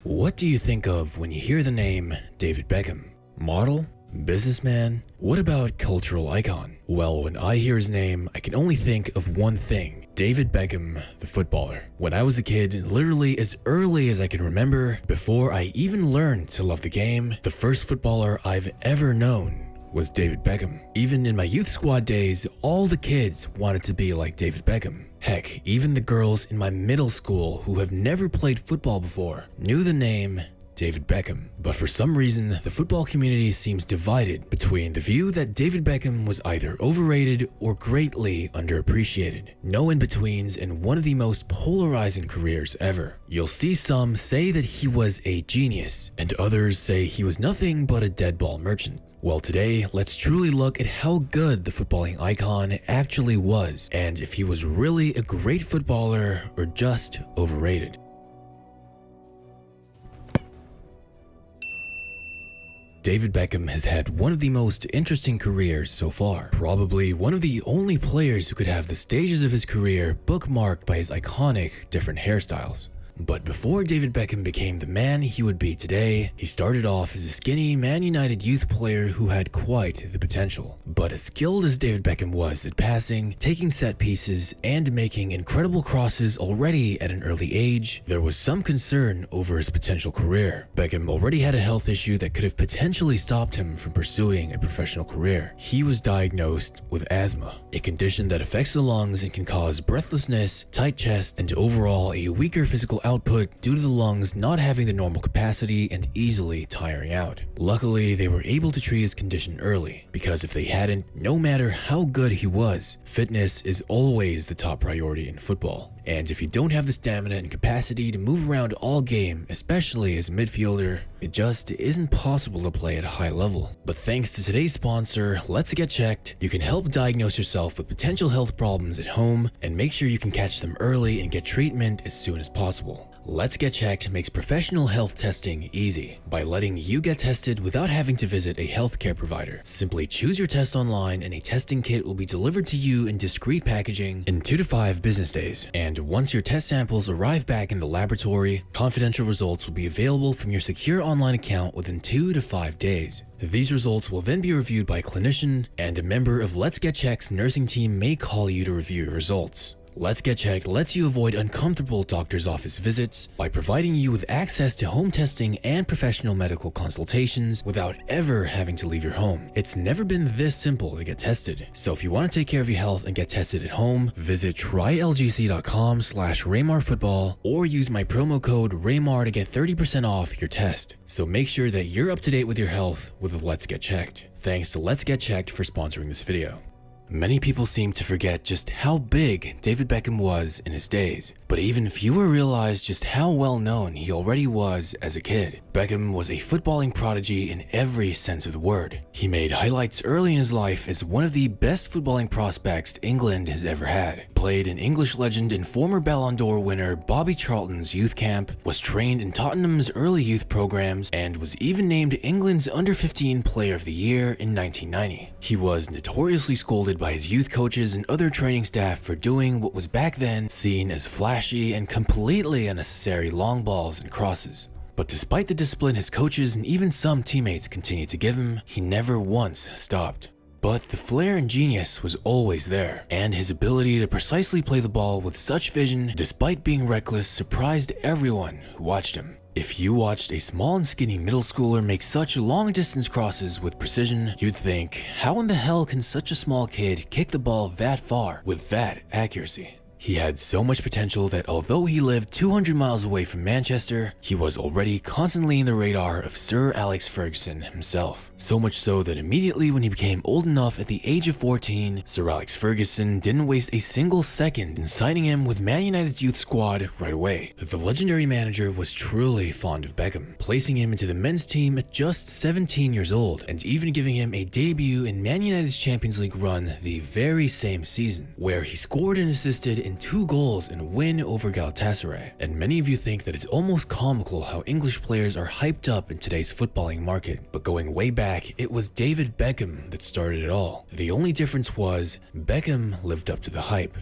What do you think of when you hear the name David Beckham? Model? Businessman? What about cultural icon? Well, when I hear his name, I can only think of one thing. David Beckham, the footballer. When I was a kid, literally as early as I can remember, before I even learned to love the game, the first footballer I've ever known was David Beckham. Even in my youth squad days, all the kids wanted to be like David Beckham. Heck, even the girls in my middle school who have never played football before knew the name David Beckham. But for some reason, the football community seems divided between the view that David Beckham was either overrated or greatly underappreciated. No in-betweens, and one of the most polarizing careers ever. You'll see some say that he was a genius, and others say he was nothing but a dead ball merchant. Well, today, let's truly look at how good the footballing icon actually was, and if he was really a great footballer or just overrated. David Beckham has had one of the most interesting careers so far. Probably one of the only players who could have the stages of his career bookmarked by his iconic different hairstyles. But before David Beckham became the man he would be today, he started off as a skinny Man United youth player who had quite the potential. But as skilled as David Beckham was at passing, taking set pieces, and making incredible crosses already at an early age, there was some concern over his potential career. Beckham already had a health issue that could have potentially stopped him from pursuing a professional career. He was diagnosed with asthma, a condition that affects the lungs and can cause breathlessness, tight chest, and overall a weaker physical output due to the lungs not having the normal capacity and easily tiring out. Luckily, they were able to treat his condition early, because if they hadn't, no matter how good he was, fitness is always the top priority in football. And if you don't have the stamina and capacity to move around all game, especially as a midfielder, it just isn't possible to play at a high level. But thanks to today's sponsor, Let's Get Checked, you can help diagnose yourself with potential health problems at home and make sure you can catch them early and get treatment as soon as possible. Let's Get Checked makes professional health testing easy by letting you get tested without having to visit a healthcare provider. Simply choose your test online and a testing kit will be delivered to you in discreet packaging in 2 to 5 business days. And once your test samples arrive back in the laboratory, confidential results will be available from your secure online account within 2 to 5 days. These results will then be reviewed by a clinician, and a member of Let's Get Checked's nursing team may call you to review your results. Let's Get Checked lets you avoid uncomfortable doctor's office visits by providing you with access to home testing and professional medical consultations without ever having to leave your home. It's never been this simple to get tested. So if you want to take care of your health and get tested at home, visit trylgc.com/RaymarFootball or use my promo code RAYMAR to get 30% off your test. So make sure that you're up to date with your health with Let's Get Checked. Thanks to Let's Get Checked for sponsoring this video. Many people seem to forget just how big David Beckham was in his days, but even fewer realize just how well known he already was as a kid. Beckham was a footballing prodigy in every sense of the word. He made highlights early in his life as one of the best footballing prospects England has ever had, played an English legend and former Ballon d'Or winner Bobby Charlton's youth camp, was trained in Tottenham's early youth programs, and was even named England's Under-15 Player of the Year in 1990. He was notoriously scolded by his youth coaches and other training staff for doing what was back then seen as flashy and completely unnecessary long balls and crosses. But despite the discipline his coaches and even some teammates continued to give him, he never once stopped. But the flair and genius was always there, and his ability to precisely play the ball with such vision, despite being reckless, surprised everyone who watched him. If you watched a small and skinny middle schooler make such long-distance crosses with precision, you'd think, how in the hell can such a small kid kick the ball that far with that accuracy? He had so much potential that although he lived 200 miles away from Manchester, he was already constantly in the radar of Sir Alex Ferguson himself. So much so that immediately when he became old enough at the age of 14, Sir Alex Ferguson didn't waste a single second in signing him with Man United's youth squad right away. The legendary manager was truly fond of Beckham, placing him into the men's team at just 17 years old, and even giving him a debut in Man United's Champions League run the very same season, where he scored and assisted in 2 goals in a win over Galatasaray. And many of you think that it's almost comical how English players are hyped up in today's footballing market, but going way back, it was David Beckham that started it all. The only difference was Beckham lived up to the hype.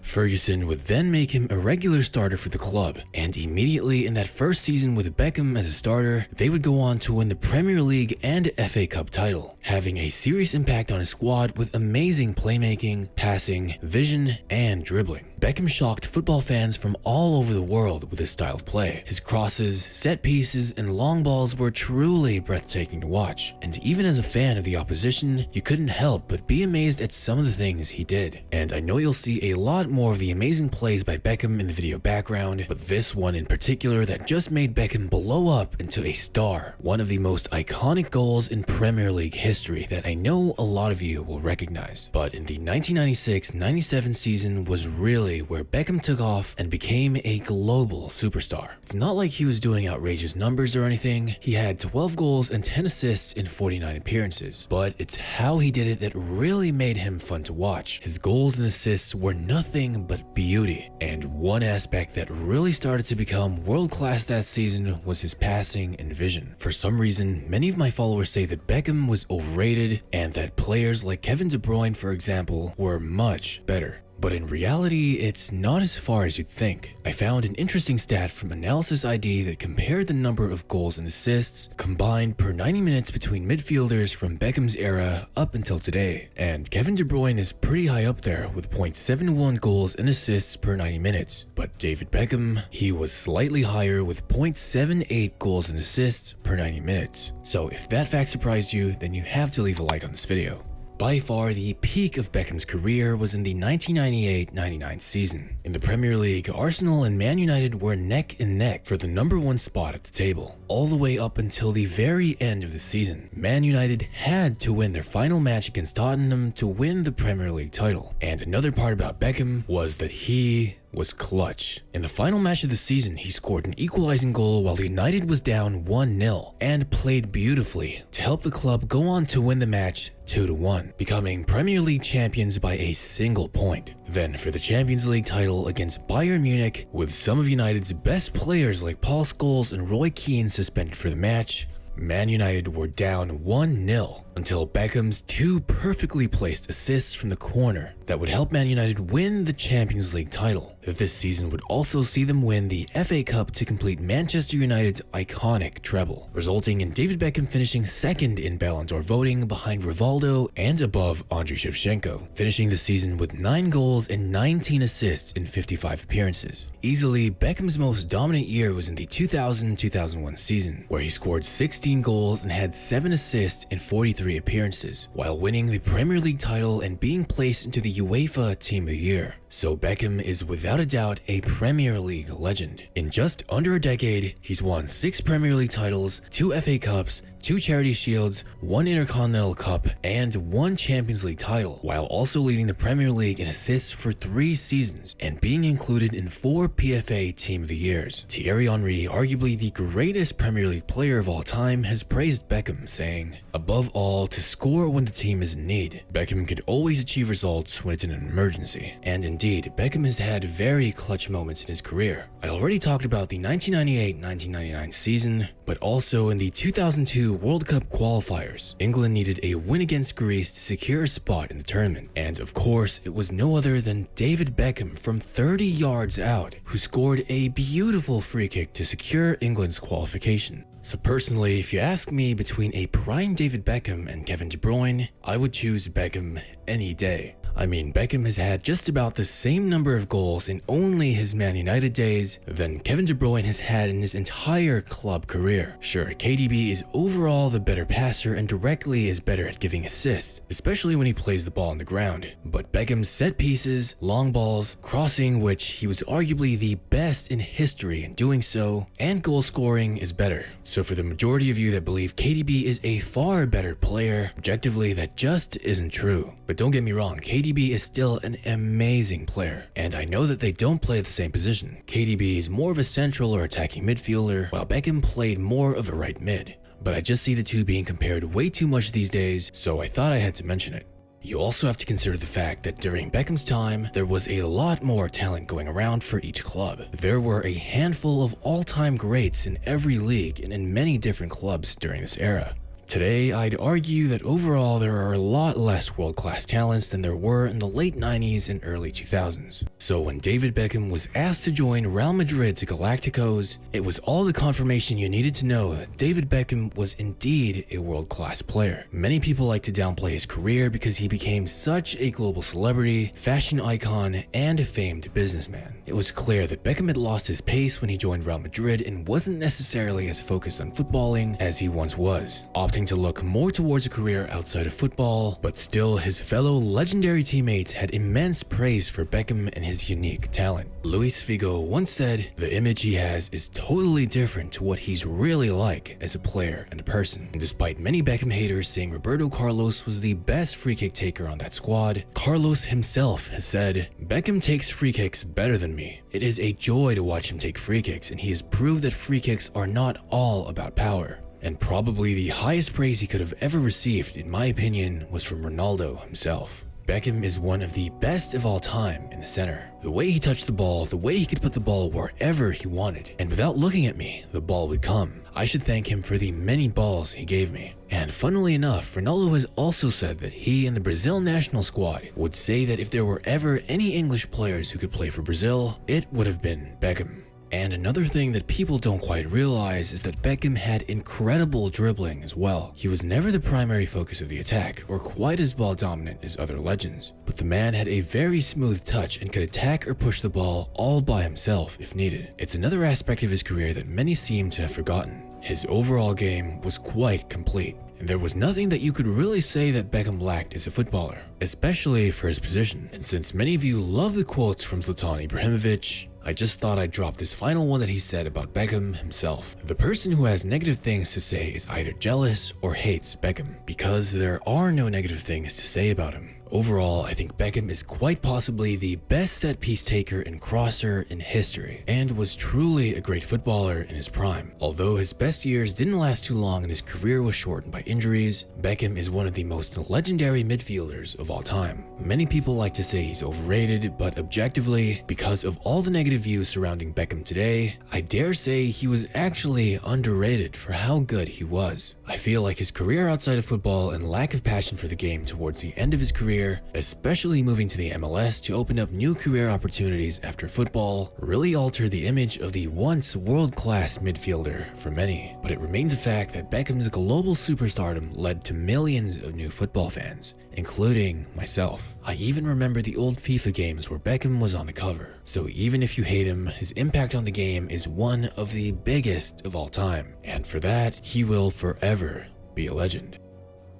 Ferguson would then make him a regular starter for the club, and immediately in that first season with Beckham as a starter, they would go on to win the Premier League and FA Cup title, having a serious impact on his squad with amazing playmaking, passing, vision, and dribbling. Beckham shocked football fans from all over the world with his style of play. His crosses, set pieces, and long balls were truly breathtaking to watch. And even as a fan of the opposition, you couldn't help but be amazed at some of the things he did. And I know you'll see a lot more of the amazing plays by Beckham in the video background, but this one in particular that just made Beckham blow up into a star. One of the most iconic goals in Premier League history that I know a lot of you will recognize. But in the 1996-97 season was really where Beckham took off and became a global superstar. It's not like he was doing outrageous numbers or anything. He had 12 goals and 10 assists in 49 appearances, but it's how he did it that really made him fun to watch. His goals and assists were nothing but beauty, and one aspect that really started to become world-class that season was his passing and vision. For some reason, many of my followers say that Beckham was overrated and that players like Kevin De Bruyne, for example, were much better. But in reality, it's not as far as you'd think. I found an interesting stat from Analysis ID that compared the number of goals and assists combined per 90 minutes between midfielders from Beckham's era up until today. And Kevin De Bruyne is pretty high up there with 0.71 goals and assists per 90 minutes. But David Beckham, he was slightly higher with 0.78 goals and assists per 90 minutes. So if that fact surprised you, then you have to leave a like on this video. By far, the peak of Beckham's career was in the 1998-99 season. In the Premier League, Arsenal and Man United were neck and neck for the #1 spot at the table, all the way up until the very end of the season. Man United had to win their final match against Tottenham to win the Premier League title. And another part about Beckham was that he was clutch. In the final match of the season, he scored an equalizing goal while United was down 1-0 and played beautifully to help the club go on to win the match 2-1, becoming Premier League champions by a single point. Then for the Champions League title against Bayern Munich, with some of United's best players like Paul Scholes and Roy Keane suspended for the match, Man United were down 1-0 until Beckham's two perfectly placed assists from the corner that would help Man United win the Champions League title. This season would also see them win the FA Cup to complete Manchester United's iconic treble, resulting in David Beckham finishing second in Ballon d'Or voting behind Rivaldo and above Andriy Shevchenko, finishing the season with 9 goals and 19 assists in 55 appearances. Easily, Beckham's most dominant year was in the 2000-2001 season, where he scored 16 goals and had 7 assists in 43 appearances, while winning the Premier League title and being placed into the UEFA Team of the Year. So Beckham is without a doubt a Premier League legend. In just under a decade, he's won 6 Premier League titles, 2 FA Cups, 2 Charity Shields, 1 Intercontinental Cup, and 1 Champions League title, while also leading the Premier League in assists for 3 seasons and being included in 4 PFA Team of the Years. Thierry Henry, arguably the greatest Premier League player of all time, has praised Beckham, saying, "Above all, to score when the team is in need. Beckham could always achieve results when it's in an emergency." And indeed, Beckham has had very clutch moments in his career. I already talked about the 1998-1999 season, but also in the 2002 World Cup qualifiers, England needed a win against Greece to secure a spot in the tournament. And of course, it was no other than David Beckham from 30 yards out, who scored a beautiful free kick to secure England's qualification. So personally, if you ask me between a prime David Beckham and Kevin De Bruyne, I would choose Beckham any day. I mean, Beckham has had just about the same number of goals in only his Man United days than Kevin De Bruyne has had in his entire club career. Sure, KDB is overall the better passer and directly is better at giving assists, especially when he plays the ball on the ground. But Beckham's set pieces, long balls, crossing, which he was arguably the best in history in doing so, and goal scoring is better. So for the majority of you that believe KDB is a far better player, objectively that just isn't true. But don't get me wrong, KDB is still an amazing player, and I know that they don't play the same position. KDB is more of a central or attacking midfielder, while Beckham played more of a right mid. But I just see the two being compared way too much these days, so I thought I had to mention it. You also have to consider the fact that during Beckham's time, there was a lot more talent going around for each club. There were a handful of all-time greats in every league and in many different clubs during this era. Today, I'd argue that overall there are a lot less world-class talents than there were in the late 90s and early 2000s. So when David Beckham was asked to join Real Madrid to Galacticos, it was all the confirmation you needed to know that David Beckham was indeed a world-class player. Many people like to downplay his career because he became such a global celebrity, fashion icon, and famed businessman. It was clear that Beckham had lost his pace when he joined Real Madrid and wasn't necessarily as focused on footballing as he once was, opting to look more towards a career outside of football. But still, his fellow legendary teammates had immense praise for Beckham and his unique talent. Luis Figo once said, "The image he has is totally different to what he's really like as a player and a person." And despite many Beckham haters saying Roberto Carlos was the best free kick taker on that squad, Carlos himself has said, "Beckham takes free kicks better than me. It is a joy to watch him take free kicks, and he has proved that free kicks are not all about power." And probably the highest praise he could have ever received, in my opinion, was from Ronaldo himself. Beckham is one of the best of all time in the center. The way he touched the ball, the way he could put the ball wherever he wanted, and without looking at me, the ball would come. I should thank him for the many balls he gave me. And funnily enough, Ronaldo has also said that he and the Brazil national squad would say that if there were ever any English players who could play for Brazil, it would have been Beckham. And another thing that people don't quite realize is that Beckham had incredible dribbling as well. He was never the primary focus of the attack, or quite as ball dominant as other legends, but the man had a very smooth touch and could attack or push the ball all by himself if needed. It's another aspect of his career that many seem to have forgotten. His overall game was quite complete, and there was nothing that you could really say that Beckham lacked as a footballer, especially for his position. And since many of you love the quotes from Zlatan Ibrahimovic, I just thought I'd drop this final one that he said about Beckham himself. The person who has negative things to say is either jealous or hates Beckham, because there are no negative things to say about him. Overall, I think Beckham is quite possibly the best set-piece taker and crosser in history, and was truly a great footballer in his prime. Although his best years didn't last too long and his career was shortened by injuries, Beckham is one of the most legendary midfielders of all time. Many people like to say he's overrated, but objectively, because of all the negative views surrounding Beckham today, I dare say he was actually underrated for how good he was. I feel like his career outside of football and lack of passion for the game towards the end of his career, especially moving to the MLS to open up new career opportunities after football, really altered the image of the once world-class midfielder for many. But it remains a fact that Beckham's global superstardom led to millions of new football fans, including myself. I even remember the old FIFA games where Beckham was on the cover. So even if you hate him, his impact on the game is one of the biggest of all time, and for that, he will forever be a legend.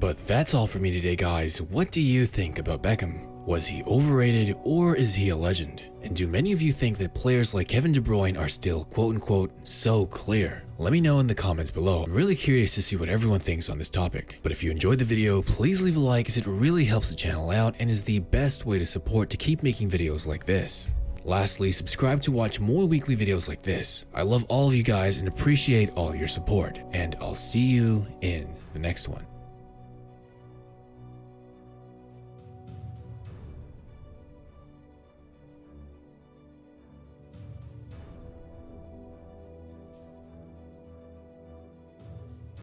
But that's all for me today, guys. What do you think about Beckham? Was he overrated or is he a legend? And do many of you think that players like Kevin De Bruyne are still quote-unquote so clear? Let me know in the comments below. I'm really curious to see what everyone thinks on this topic. But if you enjoyed the video, please leave a like as it really helps the channel out and is the best way to support to keep making videos like this. Lastly, subscribe to watch more weekly videos like this. I love all of you guys and appreciate all your support. And I'll see you in the next one.